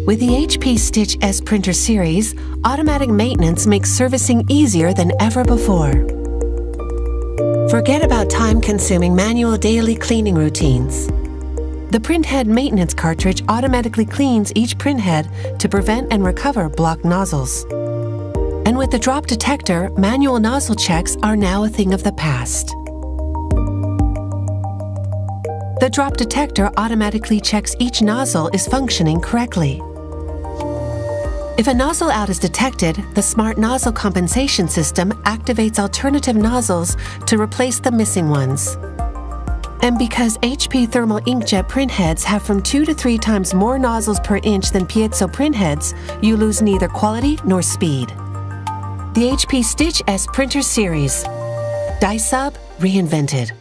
With the HP STITCH S printer series, automatic maintenance makes servicing easier than ever before. Forget about time-consuming manual daily cleaning routines. The PRINTHEAD maintenance cartridge automatically cleans each printhead to prevent and recover blocked nozzles. And with the drop detector, manual nozzle checks are now a thing of the past. The drop detector automatically checks each nozzle is functioning correctly. If a nozzle out is detected, the smart nozzle compensation system activates alternative nozzles to replace the missing ones. And because HP thermal inkjet printheads have from 2 to 3 times more nozzles per inch than piezo printheads, you lose neither quality nor speed. The HP STITCH S printer series. Dye Sub reinvented.